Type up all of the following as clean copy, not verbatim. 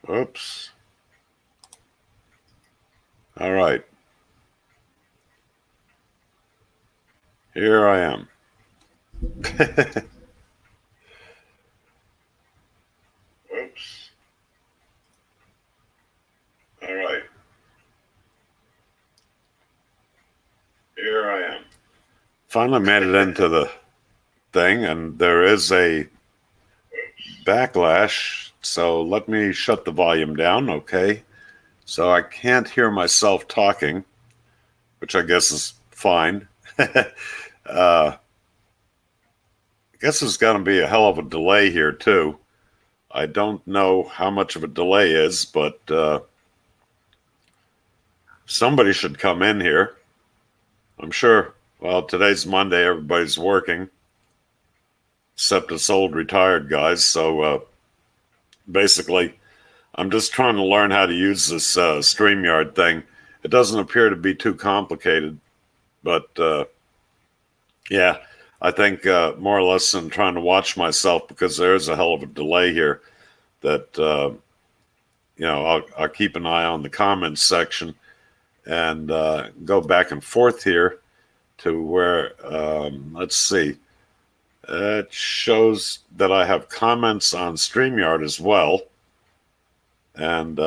Oops. All right. Here I am. Oops. All right. Here I am. Finally made it into the thing, and there is a backlash. So let me shut the volume down, okay? So I can't hear myself talking, which I guess is fine. I guess there's going to be a hell of a delay here, too. I don't know how much of a delay is, but somebody should come in here. I'm sure. Well, today's Monday. Everybody's working, except us old retired guys. So basically, I'm just trying to learn how to use this StreamYard thing. It doesn't appear to be too complicated, but yeah, I think more or less I'm trying to watch myself because there is a hell of a delay here that, I'll keep an eye on the comments section and go back and forth here to where, let's see, it shows that I have comments on StreamYard as well. And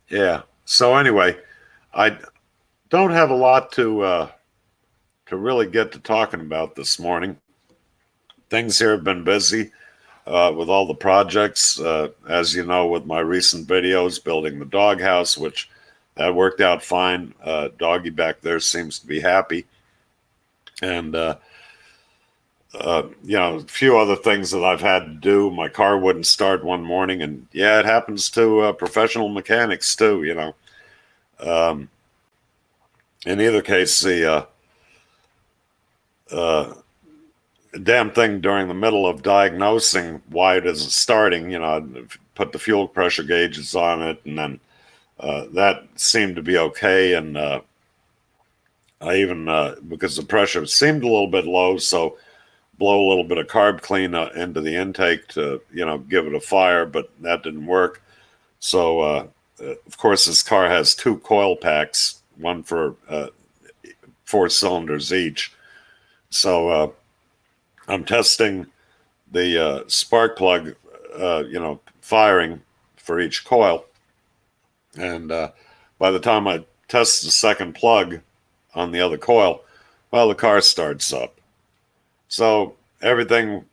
yeah, so anyway, I don't have a lot to really get to talking about this morning. Things here have been busy with all the projects, as you know, with my recent videos, building the doghouse, which that worked out fine. Doggy back there seems to be happy. And, a few other things that I've had to do. My car wouldn't start one morning. And yeah, it happens to professional mechanics too, Um, in either case, the damn thing during the middle of diagnosing why it isn't starting, I put the fuel pressure gauges on it, and then that seemed to be okay. And I even, because the pressure seemed a little bit low, so blow a little bit of carb clean into the intake to, give it a fire, but that didn't work. So, of course, this car has two coil packs, one for 4 cylinders each. So I'm testing the spark plug, firing for each coil. And by the time I test the second plug on the other coil, well, the car starts up. So everything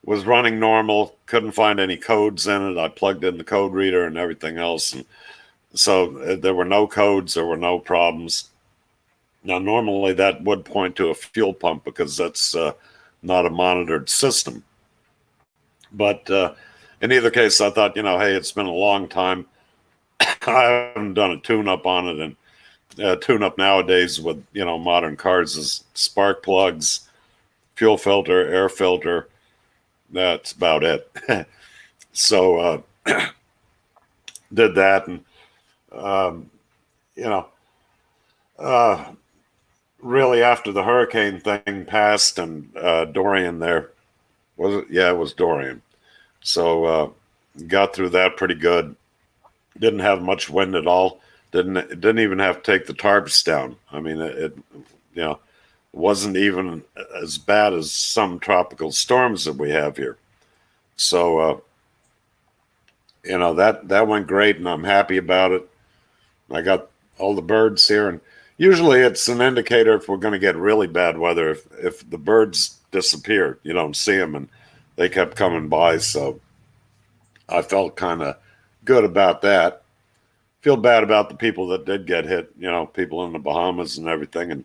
was running normal, couldn't find any codes in it. I plugged in the code reader and everything else. And so there were no codes, there were no problems. Now, normally that would point to a fuel pump because that's not a monitored system. But in either case, I thought, hey, it's been a long time. I haven't done a tune-up on it, and tune-up nowadays with modern cars is spark plugs, fuel filter, air filter. That's about it. So did that, and you know, uh, really after the hurricane thing passed and Dorian there was it? Yeah, it was Dorian. So got through that pretty good. Didn't have much wind at all. Didn't even have to take the tarps down. I mean, it wasn't even as bad as some tropical storms that we have here. So that went great, and I'm happy about it. I got all the birds here, and usually it's an indicator if we're going to get really bad weather. If the birds disappear, you don't see them, and they kept coming by. So I felt kind of good about that. Feel bad about the people that did get hit. People in the Bahamas and everything, and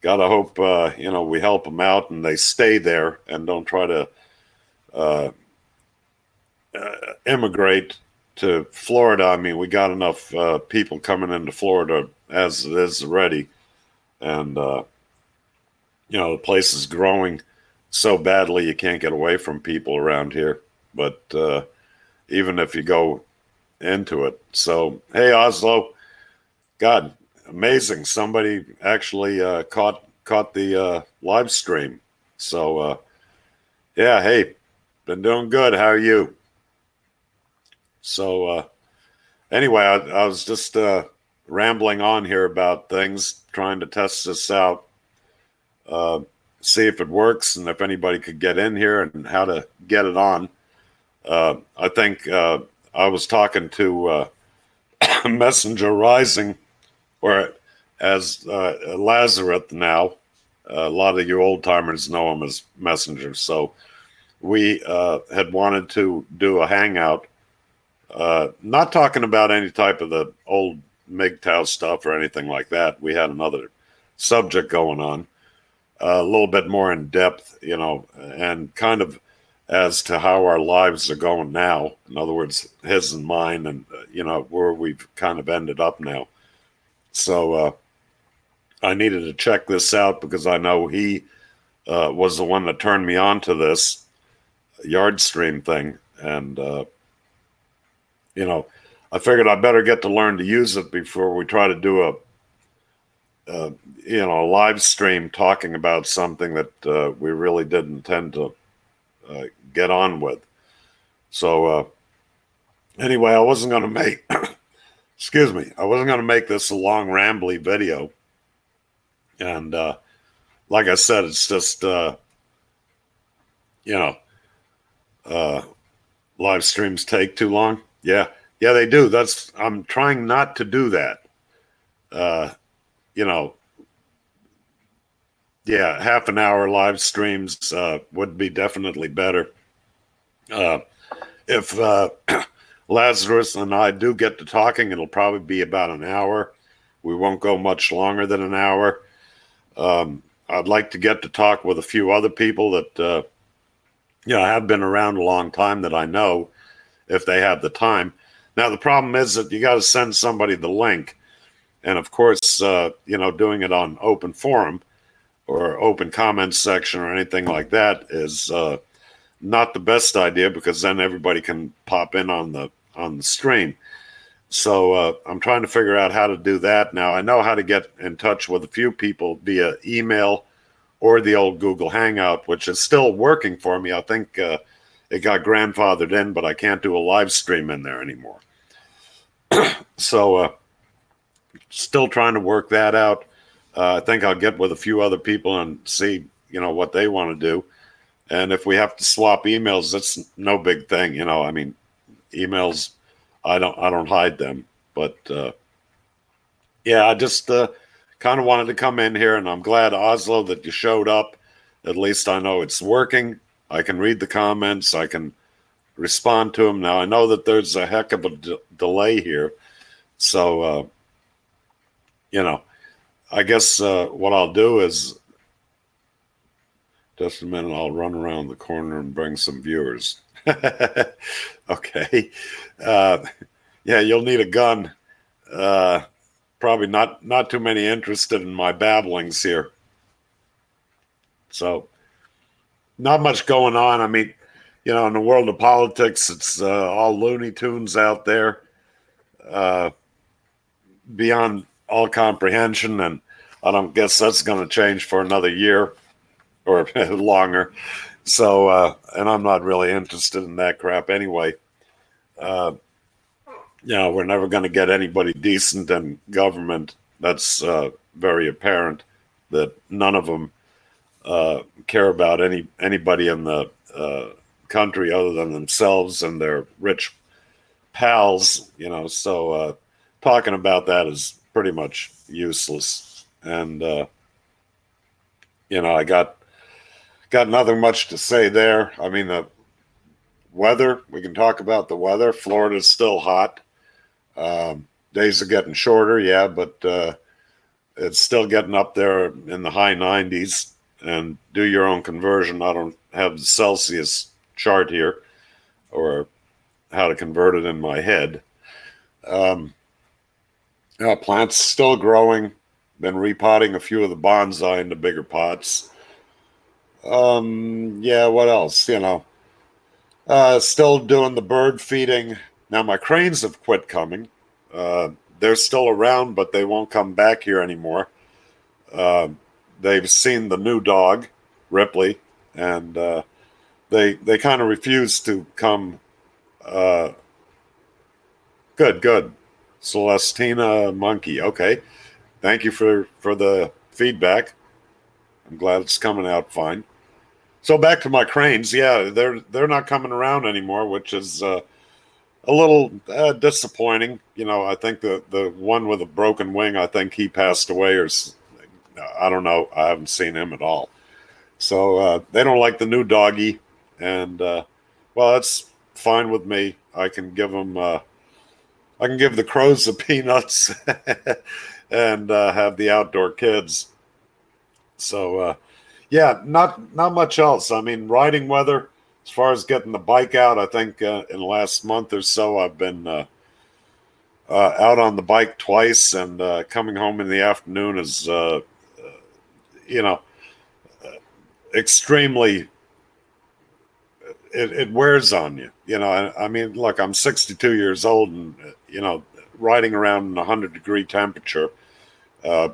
gotta hope we help them out and they stay there and don't try to uh, immigrate to Florida. I mean, we got enough people coming into Florida as it is already, and the place is growing so badly you can't get away from people around here. But even if you go into it, so hey, Oslo, God, amazing! Somebody actually caught the live stream. So yeah, hey, been doing good. How are you? So anyway, I was just rambling on here about things, trying to test this out, uh, see if it works and if anybody could get in here and how to get it on. I think I was talking to Messenger Rising, or as Lazarus now. A lot of you old timers know him as Messenger. So we had wanted to do a hangout, not talking about any type of the old MGTOW stuff or anything like that. We had another subject going on, a little bit more in depth, and kind of as to how our lives are going now. In other words, his and mine, and where we've kind of ended up now. So I needed to check this out because I know he was the one that turned me on to this yard stream thing, and I figured I better get to learn to use it before we try to do a live stream talking about something that we really didn't intend to get on with. So anyway, I wasn't going to make excuse me, I wasn't going to make this a long rambly video, and like I said, it's just live streams take too long. Yeah, they do. I'm trying not to do that. Half an hour live streams would be definitely better. If Lazarus and I do get to talking, it'll probably be about an hour. We won't go much longer than an hour. I'd like to get to talk with a few other people that have been around a long time that I know, if they have the time. Now, the problem is that you got to send somebody the link. And of course, doing it on open forum or open comments section or anything like that is not the best idea, because then everybody can pop in on the stream. So I'm trying to figure out how to do that. Now, I know how to get in touch with a few people via email or the old Google Hangout, which is still working for me. I think it got grandfathered in, but I can't do a live stream in there anymore. So still trying to work that out. I think I'll get with a few other people and see, what they want to do. And if we have to swap emails, that's no big thing. I mean, emails, I don't hide them. But I just kind of wanted to come in here, and I'm glad, Oslo, that you showed up. At least I know it's working. I can read the comments. I can respond to them. Now, I know that there's a heck of a delay here. So, I guess what I'll do is, just a minute, I'll run around the corner and bring some viewers. Okay. You'll need a gun. Probably not too many interested in my babblings here. So not much going on. I mean, in the world of politics, it's all Looney Tunes out there, beyond all comprehension. And I don't guess that's going to change for another year or longer. So, and I'm not really interested in that crap anyway. We're never going to get anybody decent in government. That's very apparent, that none of them care about anybody in the country other than themselves and their rich pals. So talking about that is pretty much useless. And I got nothing much to say there. I mean, the weather, we can talk about the weather. Florida's still hot. Days are getting shorter, but it's still getting up there in the high 90s. And do your own conversion. I don't have the Celsius chart here or how to convert it in my head. Plants still growing. Been repotting a few of the bonsai into bigger pots. What else? Still doing the bird feeding. Now my cranes have quit coming. They're still around, but they won't come back here anymore. They've seen the new dog, Ripley, and they kind of refuse to come Good, good. Celestina Monkey. Okay. Thank you for the feedback. I'm glad it's coming out fine. So back to my cranes. Yeah, they're not coming around anymore, which is a little disappointing. You know, I think the one with a broken wing, I think he passed away, or I don't know. I haven't seen him at all. So they don't like the new doggy, and well, that's fine with me. I can give them. I can give the crows the peanuts and have the outdoor kids. So yeah, not much else. I mean, riding weather. As far as getting the bike out, I think in the last month or so, I've been out on the bike twice, and coming home in the afternoon is, you know, extremely. It wears on you. You know, I mean, look, I'm 62 years old, and you know, riding around in 100-degree temperature,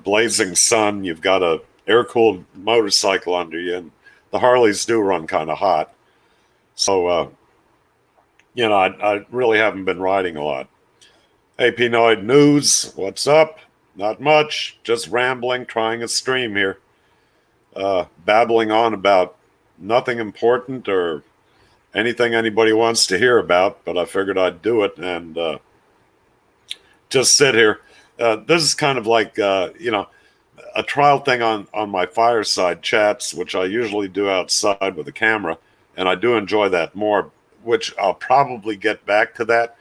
blazing sun. You've got a air cooled motorcycle under you, and the Harleys do run kind of hot. So, you know, I really haven't been riding a lot. Hey, Pinoid News, what's up? Not much, just rambling, trying a stream here, babbling on about nothing important or anything anybody wants to hear about, but I figured I'd do it and just sit here. This is kind of like, you know, a trial thing on my fireside chats, which I usually do outside with a camera, and I do enjoy that more, which I'll probably get back to that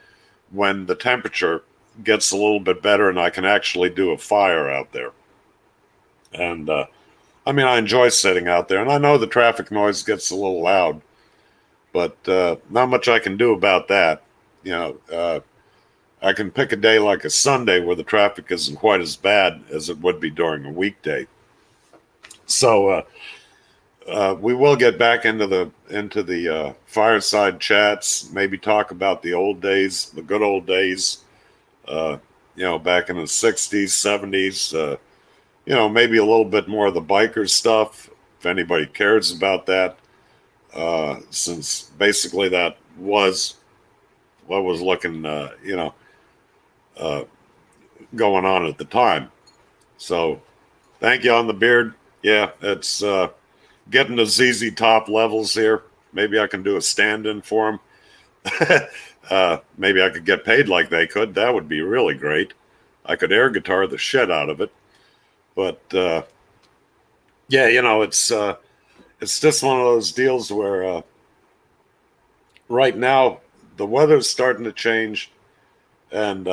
when the temperature gets a little bit better and I can actually do a fire out there. And I mean, I enjoy sitting out there, and I know the traffic noise gets a little loud, but not much I can do about that. You know, I can pick a day like a Sunday where the traffic isn't quite as bad as it would be during a weekday. So we will get back into the fireside chats. Maybe talk about the old days, the good old days. You know, back in the '60s, '70s. You know, maybe a little bit more of the biker stuff, if anybody cares about that. Since basically that was what was looking, you know, going on at the time. So, thank you on the beard. Yeah, it's getting to ZZ Top levels here. Maybe I can do a stand-in for them. Maybe I could get paid like they could. That would be really great. I could air guitar the shit out of it. But yeah, you know, it's just one of those deals where right now the weather's starting to change, and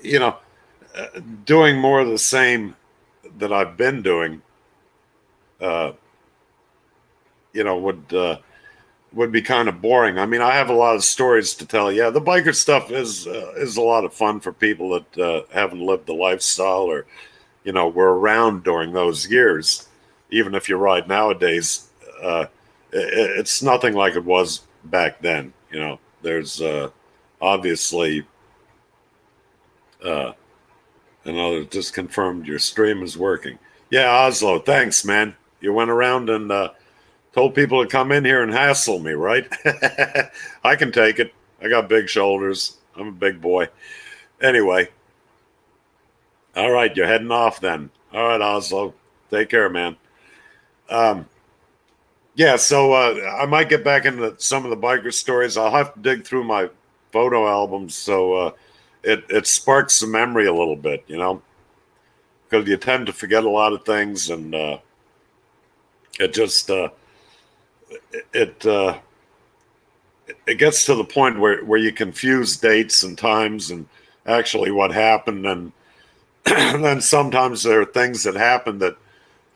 you know, doing more of the same that I've been doing, uh, you know, would be kind of boring. I mean, I have a lot of stories to tell. Yeah, the biker stuff is a lot of fun for people that haven't lived the lifestyle or, you know, were around during those years. Even if you ride nowadays, it's nothing like it was back then. You know, there's obviously another just confirmed your stream is working. Yeah, Oslo, thanks, man. You went around and told people to come in here and hassle me, right? I can take it. I got big shoulders. I'm a big boy. Anyway, all right, you're heading off then. All right, Oslo, take care, man. Um, yeah, so I might get back into some of the biker stories. I'll have to dig through my photo albums so it sparks some memory a little bit, you know, because you tend to forget a lot of things, and it just it it gets to the point where you confuse dates and times and actually what happened, and then sometimes there are things that happen that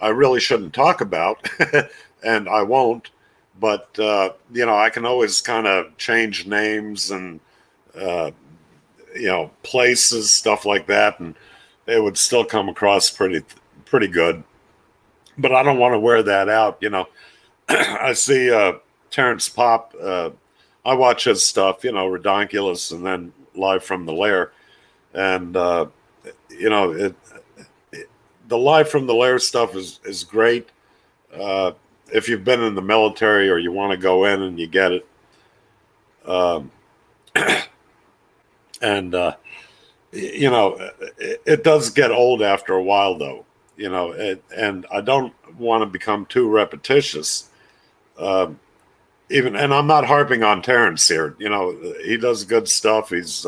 I really shouldn't talk about, and I won't. But you know, I can always kind of change names and uh, you know, places, stuff like that, and it would still come across pretty good. But I don't want to wear that out. You know, I see Terrence Pop. I watch his stuff. You know, Redonkulous, and then Live from the Lair, and you know, the Live from the Lair stuff is great. If you've been in the military or you want to go in and you get it. And it does get old after a while, though. And I don't want to become too repetitious. Even, and I'm not harping on Terrence here. He does good stuff. He's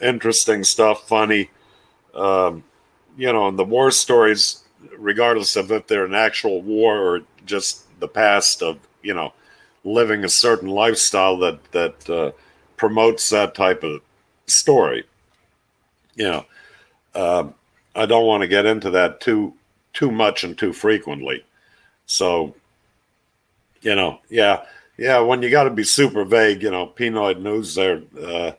interesting stuff, funny. Um, and the war stories, regardless of if they're an actual war or just the past of living a certain lifestyle that promotes that type of story. You know, um, I don't want to get into that too much and too frequently. So yeah. When you got to be super vague, Pinoid News there. Uh,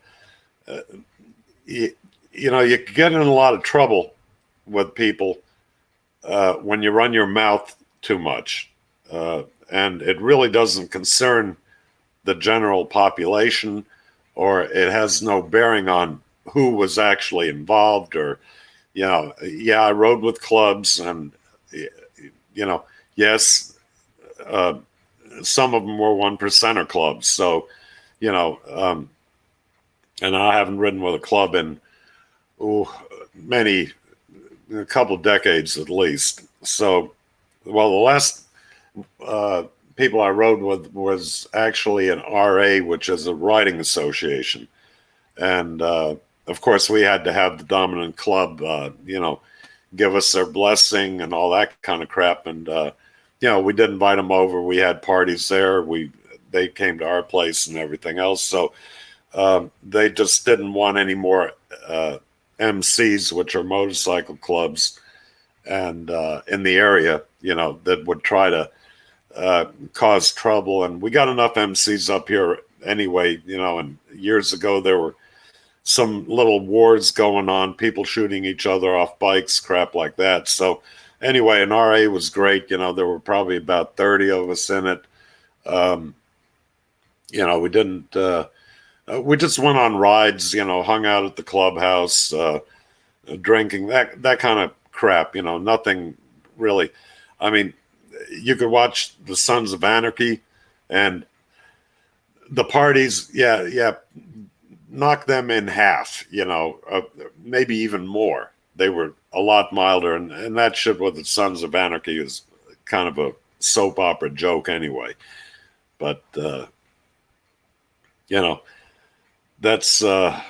you, you get in a lot of trouble with people when you run your mouth too much, and it really doesn't concern the general population, or it has no bearing on who was actually involved, or yeah, I rode with clubs, and yes, uh, some of them were 1%er clubs. So, and I haven't ridden with a club in many, a couple of decades at least. So, well, the last uh, people I rode with was actually an RA, which is a riding association, and of course we had to have the dominant club, give us their blessing and all that kind of crap. And we did invite them over. We had parties there. They came to our place and everything else. So they just didn't want any more MCs, which are motorcycle clubs, and in the area, that would try to cause trouble. And we got enough MCs up here anyway, and years ago there were some little wars going on, people shooting each other off bikes, crap like that. So anyway, an RA was great. There were probably about 30 of us in it. We didn't, we just went on rides, hung out at the clubhouse, drinking, that kind of crap, nothing really. I mean, you could watch the Sons of Anarchy and the parties. Yeah. Knock them in half, maybe even more. They were a lot milder, and that shit with the Sons of Anarchy is kind of a soap opera joke anyway. But that's yeah.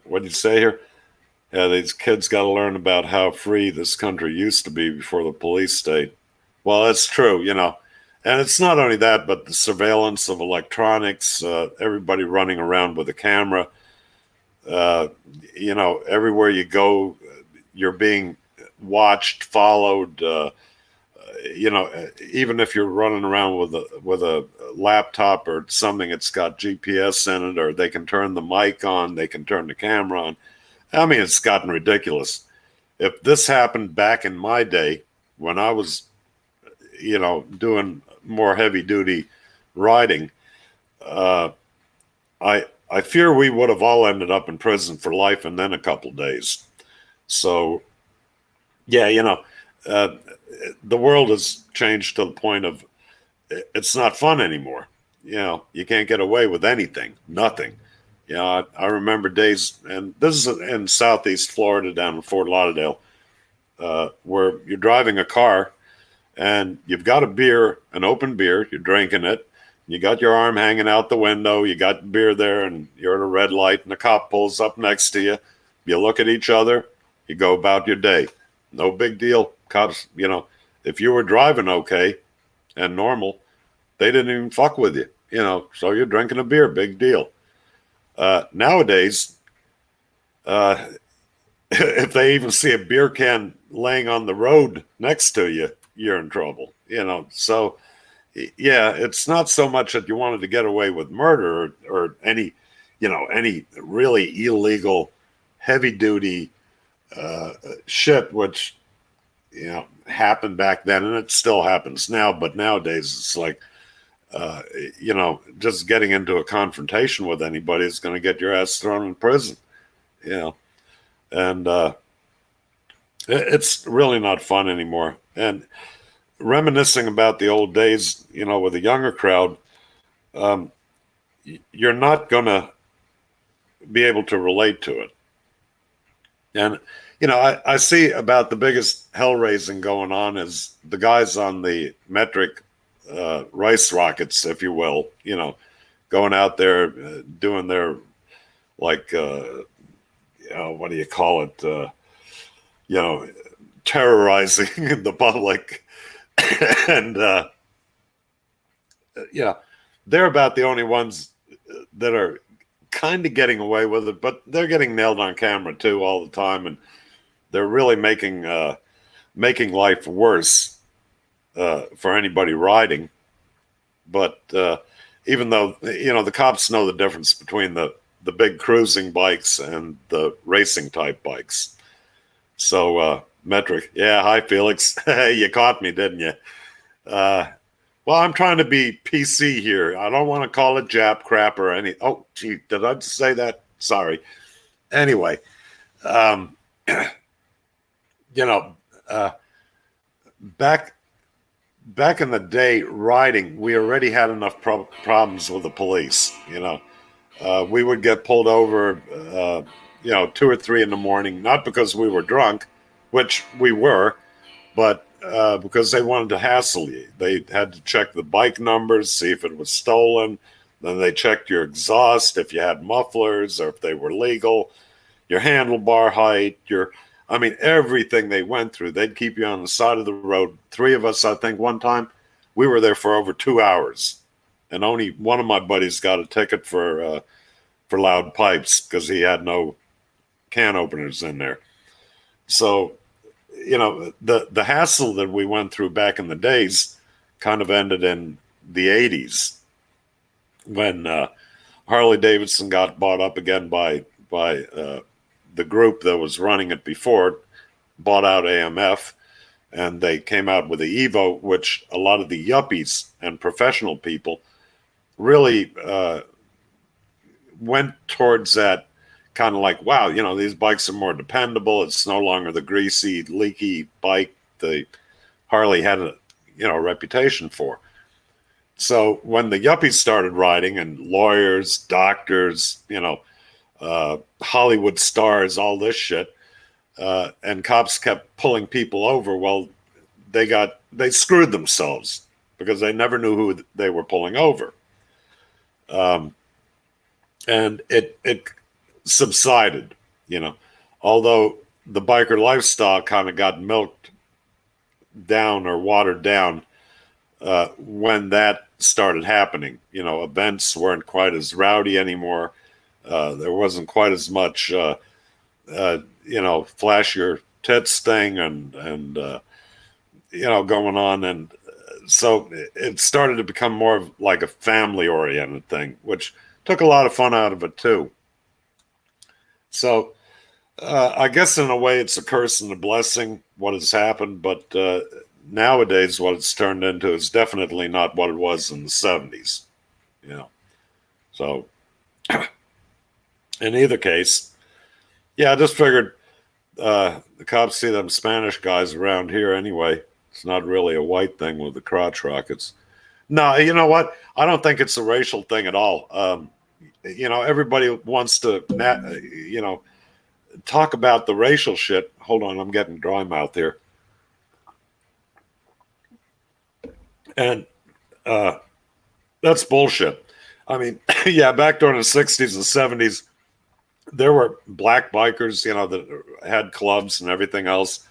What did you say here? Yeah, these kids got to learn about how free this country used to be before the police state. Well, that's true, and it's not only that, but the surveillance of electronics, everybody running around with a camera. Uh, everywhere you go, you're being watched, followed. Even if you're running around with a laptop or something, it's got GPS in it, or they can turn the mic on, they can turn the camera on. I mean, it's gotten ridiculous. If this happened back in my day when I was, doing more heavy duty riding, uh, I fear we would have all ended up in prison for life and then a couple days. So, yeah, the world has changed to the point of it's not fun anymore. You can't get away with anything, nothing. I remember days, and this is in Southeast Florida, down in Fort Lauderdale, where you're driving a car and you've got a beer, an open beer, you're drinking it, you got your arm hanging out the window, you got the beer there, and you're at a red light, and the cop pulls up next to you. You look at each other, you go about your day. No big deal. Cops, if you were driving okay and normal, they didn't even fuck with you, so you're drinking a beer, big deal. Nowadays, uh, if they even see a beer can laying on the road next to you, you're in trouble, So, yeah, it's not so much that you wanted to get away with murder or any, any really illegal, heavy duty shit, which, happened back then, and it still happens now. But nowadays, it's like, just getting into a confrontation with anybody is going to get your ass thrown in prison, and it's really not fun anymore. And reminiscing about the old days, with a younger crowd, um, you're not going to be able to relate to it. And, I see about the biggest hell raising going on is the guys on the metric rice rockets, if you will, going out there doing their, like, what do you call it? You know, terrorizing the public. And, they're about the only ones that are kind of getting away with it, but they're getting nailed on camera too all the time. And they're really making life worse for anybody riding. But even though the cops know the difference between the big cruising bikes and the racing type bikes. So metric, yeah. Hi, Felix. You caught me, didn't you? Well, I'm trying to be PC here. I don't want to call it Jap crap or any. Oh, gee, did I just say that? Sorry. Anyway, back in the day, riding, we already had enough problems with the police. We would get pulled over, 2 or 3 in the morning, not because we were drunk, which we were, but because they wanted to hassle you. They had to check the bike numbers, see if it was stolen. Then they checked your exhaust, if you had mufflers or if they were legal, your handlebar height, everything they went through. They'd keep you on the side of the road. 3 of us, I think, one time, we were there for over 2 hours. And only one of my buddies got a ticket for loud pipes because he had no can openers in there. So, the hassle that we went through back in the days kind of ended in the 80s when Harley Davidson got bought up again by the group that was running it before, bought out AMF, and they came out with the Evo, which a lot of the yuppies and professional people really went towards that kind of like, wow, these bikes are more dependable. It's no longer the greasy, leaky bike the Harley had a reputation for. So when the yuppies started riding, and lawyers, doctors, Hollywood stars, all this shit, and cops kept pulling people over, well, they screwed themselves because they never knew who they were pulling over. And it subsided, although the biker lifestyle kind of got milked down or watered down when that started happening. Events weren't quite as rowdy anymore. There wasn't quite as much, flash your tits thing and going on. And so it started to become more of like a family oriented thing, which took a lot of fun out of it too. So I guess in a way it's a curse and a blessing what has happened, but nowadays what it's turned into is definitely not what it was in the 70s. So in either case, yeah, I just figured the cops see them Spanish guys around here anyway. It's not really a white thing with the crotch rockets. No, you know what? I don't think it's a racial thing at all. Everybody wants to, talk about the racial shit. Hold on, I'm getting dry mouth here. And that's bullshit. Yeah, back during the 60s and 70s, there were black bikers, that had clubs and everything else.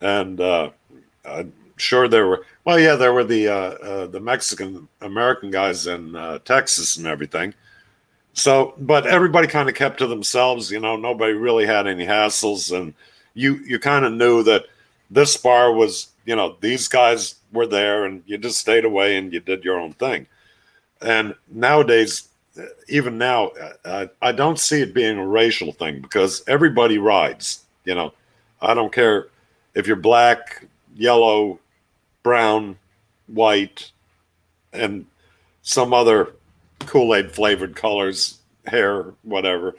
And I'm sure there were, there were the Mexican American guys in Texas and everything. So, but everybody kind of kept to themselves, nobody really had any hassles. And you kind of knew that this bar was, these guys were there and you just stayed away and you did your own thing. And nowadays, even now, I don't see it being a racial thing because everybody rides, I don't care if you're black, yellow, brown, white, and some other Kool-Aid flavored colors, hair, whatever.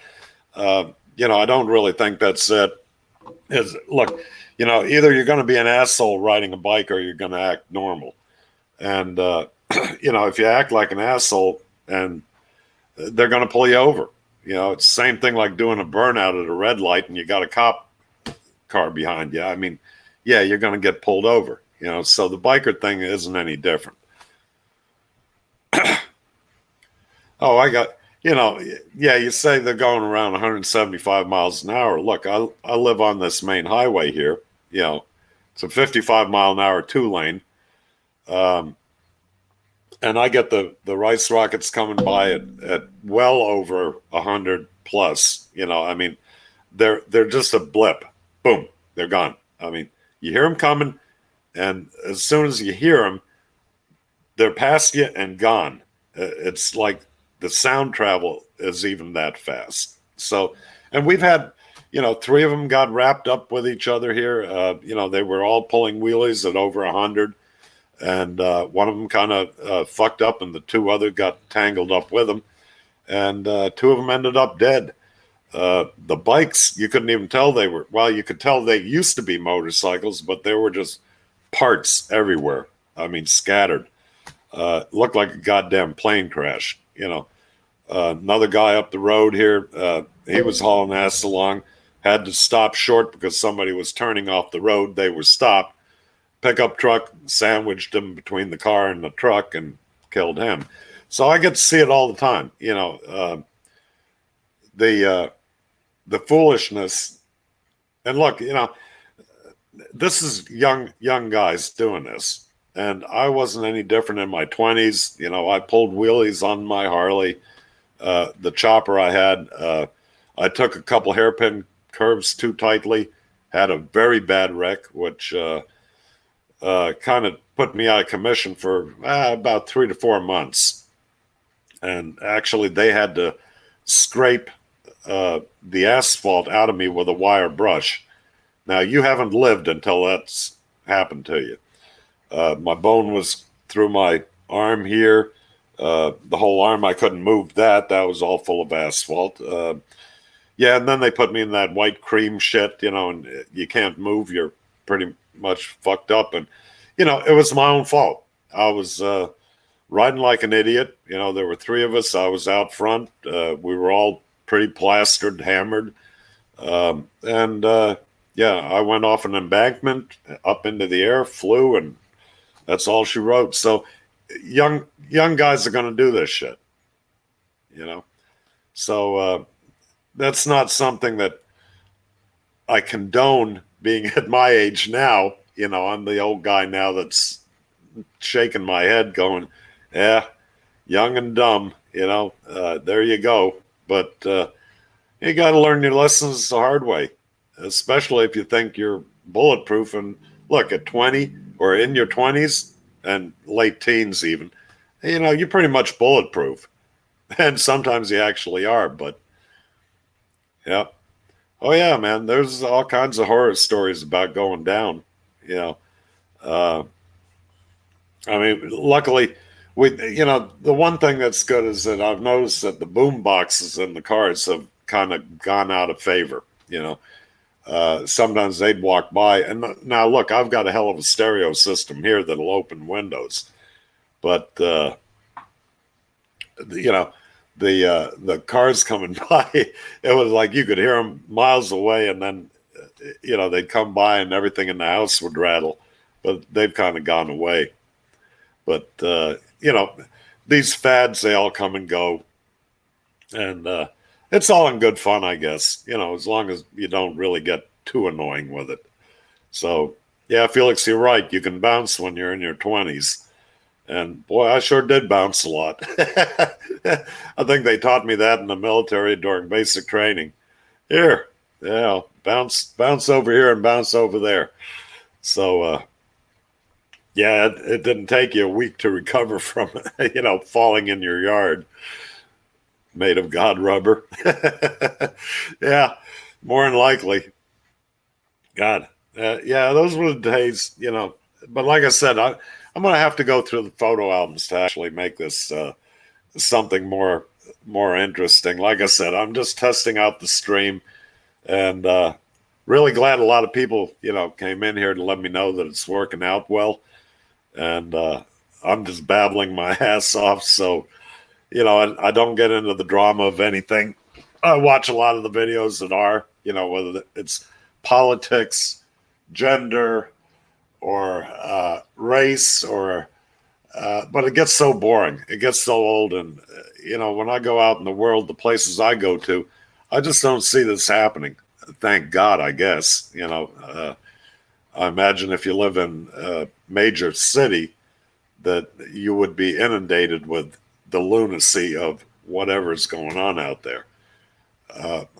I don't really think that's it. Look, either you're going to be an asshole riding a bike or you're going to act normal. And, if you act like an asshole and they're going to pull you over. It's the same thing like doing a burnout at a red light and you got a cop car behind you. I mean, yeah, you're going to get pulled over. So the biker thing isn't any different. Oh, I got, yeah, you say they're going around 175 miles an hour. Look, I live on this main highway here. It's a 55-mile-an-hour 2-lane. And I get the rice rockets coming by at well over 100 plus. I mean, they're just a blip. Boom, they're gone. I mean, you hear them coming, and as soon as you hear them, they're past you and gone. It's like the sound travel is even that fast. So, and we've had, 3 of them got wrapped up with each other here. They were all pulling wheelies at over 100. And one of them kind of fucked up, and the 2 other got tangled up with them. And 2 of them ended up dead. The bikes, you couldn't even tell they were, well, you could tell they used to be motorcycles, but there were just parts everywhere. I mean, scattered. Looked like a goddamn plane crash. Another guy up the road here, he was hauling ass along, had to stop short because somebody was turning off the road. They were stopped. Pickup truck sandwiched him between the car and the truck and killed him. So I get to see it all the time. The foolishness. And look, this is young guys doing this. And I wasn't any different in my 20s. I pulled wheelies on my Harley. The chopper I had, I took a couple hairpin curves too tightly, had a very bad wreck, which kind of put me out of commission for about 3 to 4 months. And actually, they had to scrape the asphalt out of me with a wire brush. Now, you haven't lived until that's happened to you. My bone was through my arm here. The whole arm, I couldn't move that. That was all full of asphalt. Yeah, and then they put me in that white cream shit, and you can't move. You're pretty much fucked up. And, it was my own fault. I was riding like an idiot. There were 3 of us. I was out front. We were all pretty plastered, hammered. Yeah, I went off an embankment up into the air, flew, and that's all she wrote. So young guys are going to do this shit, So that's not something that I condone being at my age now. I'm the old guy now that's shaking my head going, yeah, young and dumb, there you go. But you got to learn your lessons the hard way, especially if you think you're bulletproof. And look, at 20 or in your 20s and late teens even, you're pretty much bulletproof. And sometimes you actually are, but yeah. Oh yeah, man, there's all kinds of horror stories about going down. I mean, luckily, the one thing that's good is that I've noticed that the boom boxes in the cars have kind of gone out of favor. Sometimes they'd walk by, and now look, I've got a hell of a stereo system here that'll open windows, but the cars coming by, it was like you could hear them miles away, and then they'd come by and everything in the house would rattle, but they've kind of gone away. But these fads, they all come and go, and it's all in good fun, I guess, as long as you don't really get too annoying with it. So yeah, Felix, you're right, you can bounce when you're in your 20s. And boy, I sure did bounce a lot. I think they taught me that in the military during basic training. Here, bounce over here and bounce over there. So, yeah, it didn't take you a week to recover from, falling in your yard made of God rubber. Yeah, more than likely. God, yeah, those were the days, But like I said, I'm going to have to go through the photo albums to actually make this something more interesting. Like I said, I'm just testing out the stream, and really glad a lot of people, came in here to let me know that it's working out well. And I'm just babbling my ass off. So I don't get into the drama of anything. I watch a lot of the videos that are, whether it's politics, gender, or race, or but it gets so boring. It gets so old, and when I go out in the world, the places I go to, I just don't see this happening. Thank God, I guess. I imagine if you live in a major city, that you would be inundated with the lunacy of whatever's going on out there.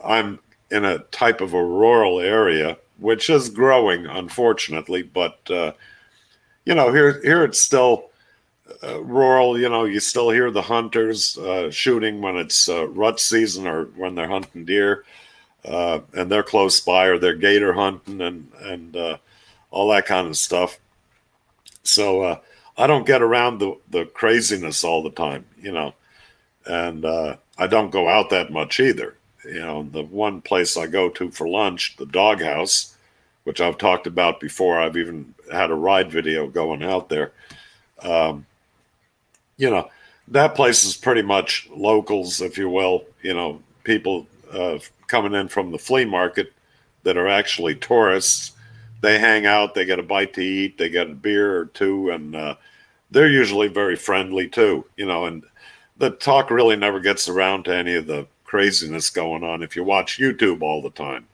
I'm in a type of a rural area, which is growing, unfortunately, but here it's still rural. You still hear the hunters shooting when it's rut season or when they're hunting deer, and they're close by, or they're gator hunting and all that kind of stuff. So I don't get around the craziness all the time, and I don't go out that much either. The one place I go to for lunch, the Doghouse, which I've talked about before, I've even had a ride video going out there. Um, that place is pretty much locals, if you will, people coming in from the flea market that are actually tourists. They hang out, they get a bite to eat, they get a beer or two, and they're usually very friendly too, and the talk really never gets around to any of the craziness going on. If you watch YouTube all the time,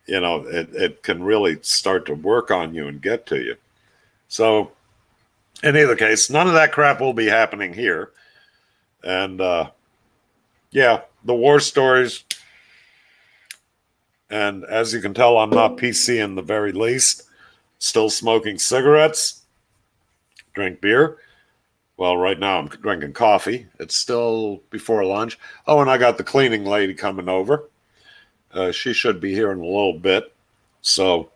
it can really start to work on you and get to you. So in either case, none of that crap will be happening here. And yeah, the war stories. And as you can tell, I'm not PC in the very least. Still smoking cigarettes, drink beer. Well, right now I'm drinking coffee. It's still before lunch. Oh, and I got the cleaning lady coming over. She should be here in a little bit. So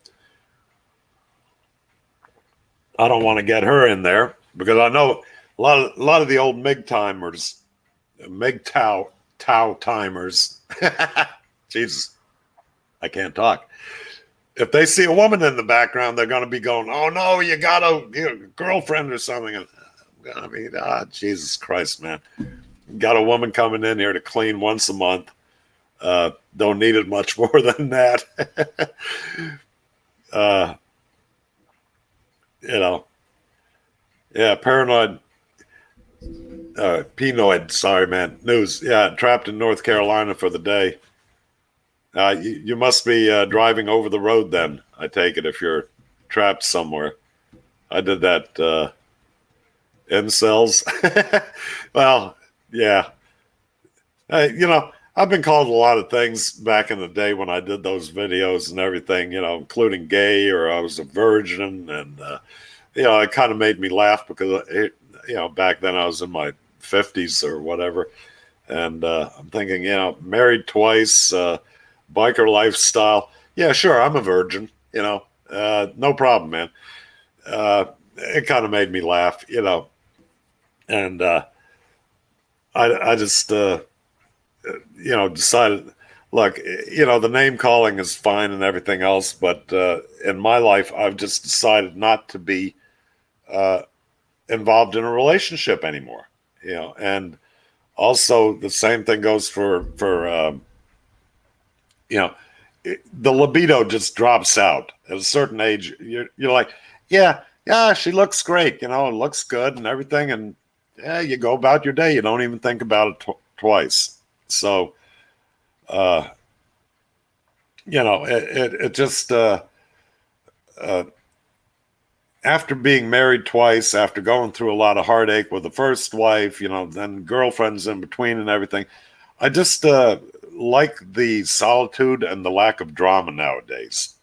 I don't want to get her in there because I know a lot of the old MIG timers, MIG Tau timers. Jesus, I can't talk. If they see a woman in the background, they're going to be going, "Oh no, you got a girlfriend or something." And I mean, Jesus Christ, man, got a woman coming in here to clean once a month. Don't need it much more than that. uh, yeah, paranoid. Pinoid, sorry, man. News. Yeah, trapped in North Carolina for the day. You must be driving over the road then, I take it, if you're trapped somewhere. I did that incels. Well, yeah. I've been called a lot of things back in the day when I did those videos and everything, including gay, or I was a virgin. And, it kind of made me laugh because, back then I was in my 50s or whatever. And I'm thinking, married twice, biker lifestyle. Yeah, sure, I'm a virgin, no problem, man. It kind of made me laugh, and I just, decided, look, the name calling is fine and everything else, but in my life, I've just decided not to be involved in a relationship anymore, and also the same thing goes for the libido just drops out at a certain age. You're like, yeah, she looks great, it looks good and everything, and yeah, you go about your day. You don't even think about it twice. So, it just uh, after being married twice, after going through a lot of heartache with the first wife, then girlfriends in between and everything, I just like the solitude and the lack of drama nowadays.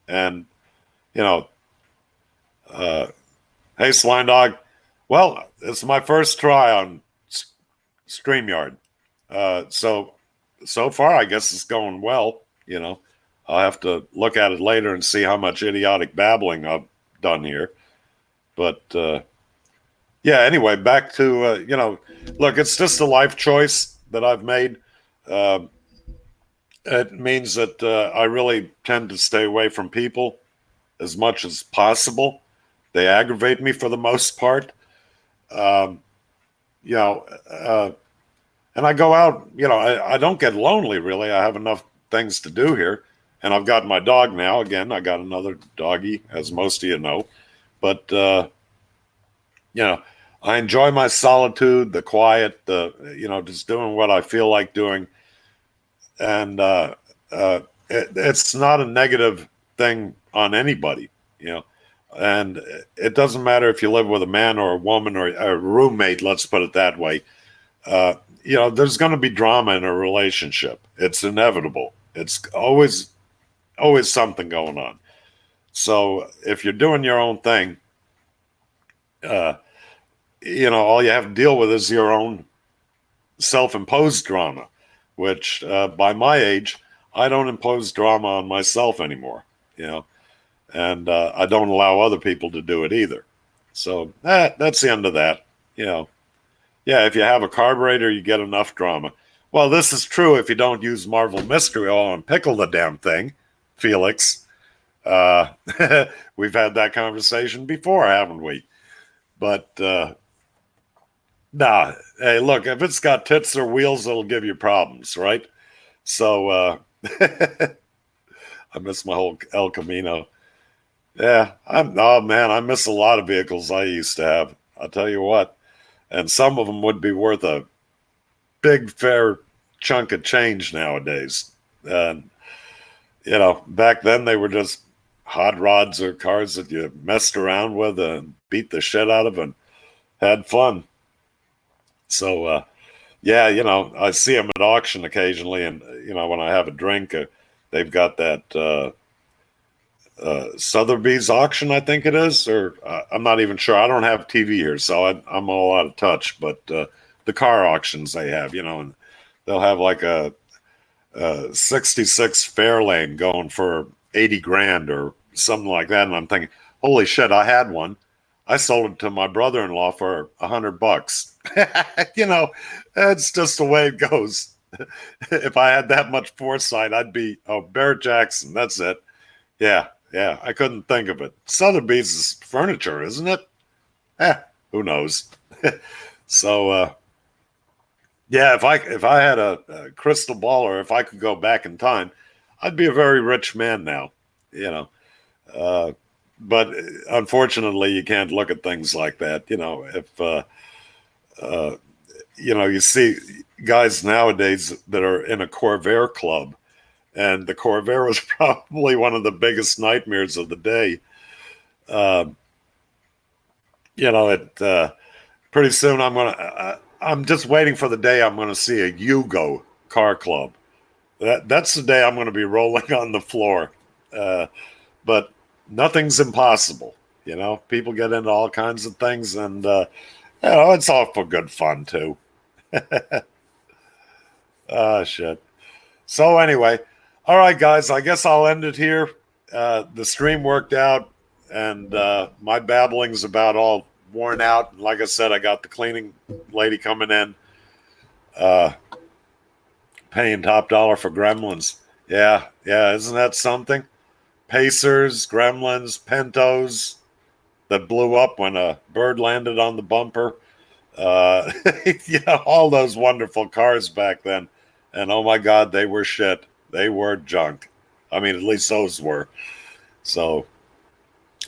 And, you know, hey, Swine Dog, well, it's my first try on StreamYard. So far, I guess it's going well. I'll have to look at it later and see how much idiotic babbling I've done here. But yeah, anyway, back to, look, it's just a life choice that I've made. Uh, it means that I really tend to stay away from people as much as possible. They aggravate me for the most part. Um, you know, uh, And I go out, I don't get lonely really. I have enough things to do here. And I've got my dog now. Again, I got another doggy, as most of you know. But, you know, I enjoy my solitude, the quiet, just doing what I feel like doing. And it's not a negative thing on anybody, you know. And it doesn't matter if you live with a man or a woman or a roommate, let's put it that way. Uh, there's going to be drama in a relationship. It's inevitable. It's always something going on. So if you're doing your own thing, uh, all you have to deal with is your own self-imposed drama, which by my age, I don't impose drama on myself anymore, and I don't allow other people to do it either. So that's the end of that. Yeah, if you have a carburetor, you get enough drama. Well, this is true if you don't use Marvel Mystery Oil and pickle the damn thing, Felix. Uh, we've had that conversation before, haven't we? But nah, hey, look, if it's got tits or wheels, it'll give you problems, right? So I miss my whole El Camino. Yeah, oh man, I miss a lot of vehicles I used to have. I'll tell you what, and some of them would be worth a big fair chunk of change nowadays. And back then they were just hot rods or cars that you messed around with and beat the shit out of and had fun. So yeah, I see them at auction occasionally, and when I have a drink, they've got that Sotheby's auction, I think it is, or I'm not even sure. I don't have TV here, so I'm all out of touch. But the car auctions they have, and they'll have like a 66 Fairlane going for 80 grand or something like that. And I'm thinking, holy shit, I had one. I sold it to my brother-in-law for $100. That's just the way it goes. If I had that much foresight, I'd be Barrett Jackson. That's it. Yeah, I couldn't think of it. Sotheby's is furniture, isn't it? Who knows? So yeah, if I had a crystal ball, or if I could go back in time, I'd be a very rich man now. But unfortunately, you can't look at things like that. If you see guys nowadays that are in a Corvair club, and the Corvair was probably one of the biggest nightmares of the day. Pretty soon I'm just waiting for the day I'm gonna see a Yugo car club. That's the day I'm gonna be rolling on the floor. But nothing's impossible. People get into all kinds of things, and it's all for good fun too. Ah, shit. So anyway, all right, guys, I guess I'll end it here. The stream worked out, and my babbling's about all worn out. Like I said, I got the cleaning lady coming in, paying top dollar for Gremlins. Yeah, isn't that something? Pacers, Gremlins, Pintos that blew up when a bird landed on the bumper. All those wonderful cars back then. And oh my God, they were shit. They were junk. I mean, at least those were. So,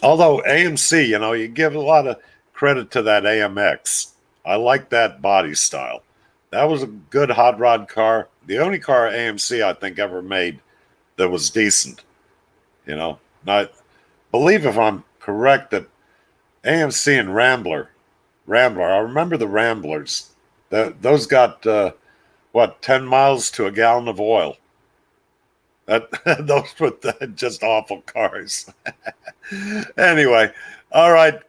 although AMC, you give a lot of credit to that AMX. I like that body style. That was a good hot rod car. The only car AMC I think ever made that was decent. Now, I believe, if I'm correct, that AMC and Rambler, I remember the Ramblers. Those got 10 miles to a gallon of oil. Those were just awful cars. Anyway, all right,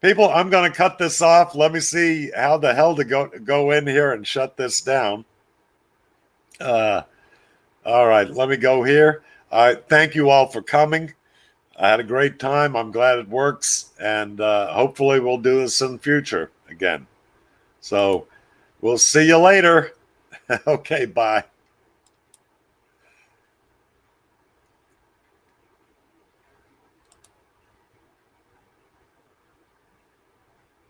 people, I'm going to cut this off. Let me see how the hell to go in here and shut this down. All right, let me go here. Thank you all for coming. I had a great time. I'm glad it works, and hopefully we'll do this in the future again. So we'll see you later. Okay, bye.